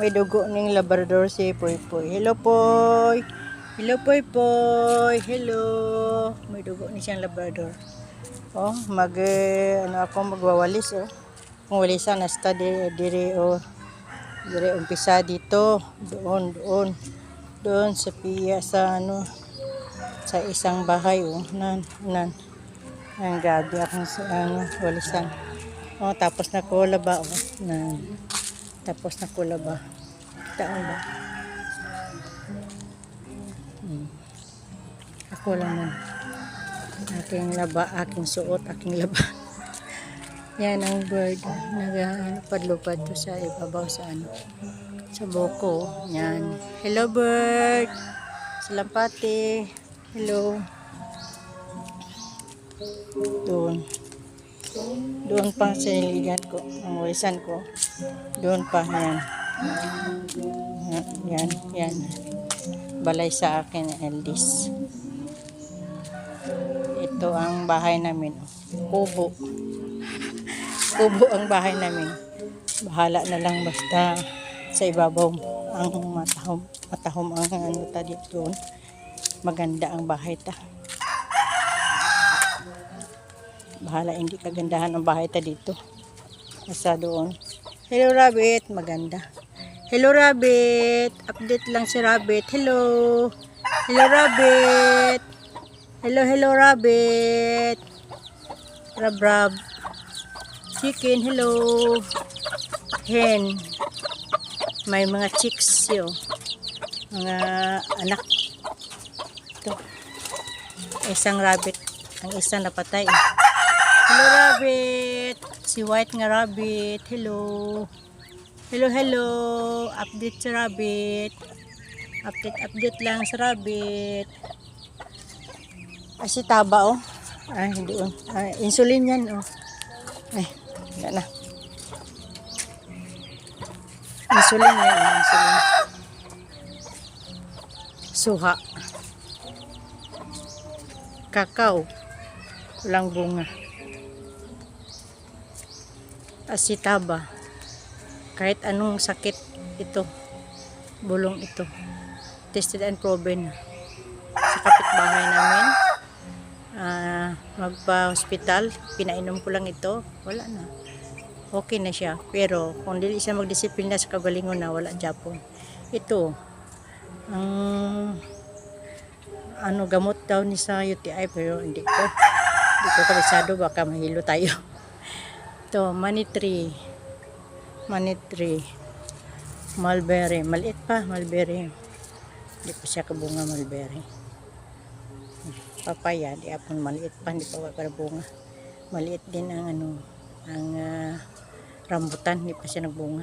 May dugo ning Labrador si Poy Poy. Hello Poy. Hello Poy Poy. Hello. May dugo ni siyang Labrador. Oh, ano ako magwawalis oh. Kung walisan na study dire oh. Dire umpisa dito, doon sa piya sa ano sa isang bahay oh. Nan. Ang gabi akong walisan. Oh, tapos na kulaba oh. Tapos na kulaba. Kita mo ba? Ako lang nun. Aking laba, aking suot, aking laba. Yan ang bird. Nagpadlupad to sa ibabaw sa sa buko. Yan. Hello bird. Salampati. Hello. Doon pa sa niligan ko, ang walisan ko. Doon pa, yan. Balay sa akin, Eldis. Ito ang bahay namin. Kubo. Kubo ang bahay namin. Bahala na lang basta sa ibabaw ang matahom ang dito. Maganda ang bahay ta. Bahala, hindi kagandahan ang bahay ta dito. Basta doon. Hello Rabbit, maganda. Hello Rabbit. Update lang si Rabbit. Hello. Hello Rabbit. Hello Rabbit. Rab. Chicken, hello. Hen. May mga chicks yo. Mga anak. Ito. Isang rabbit. Ang isang napatay. Hello rabbit. Si white nga rabbit. Hello. Hello. Update sa rabbit. Update lang sa rabbit. Si taba oh. Ay, hindi oh. Insulin yan oh. Ay, wala na. Insulin yan. Insulin. Suha. Kakao. Walang bunga. Asitaba. Kahit anong sakit ito. Bulong ito. Tested and proven. Sa kapitbahay namin. Magpa-hospital. Pinainom ko lang ito. Wala na. Okay na siya. Pero kung dili siya magdisiplina sa kagalingon na, wala Japon. Ito. Gamot daw ni sa UTI pero hindi ko kabisado, baka mahilo tayo. Ito, money tree, mulberry, maliit pa, mulberry. Hindi pa siya kabunga mulberry. Papaya, di apon maliit pa, hindi pa kabunga. Maliit din ang rambutan, hindi pa siya nagbunga.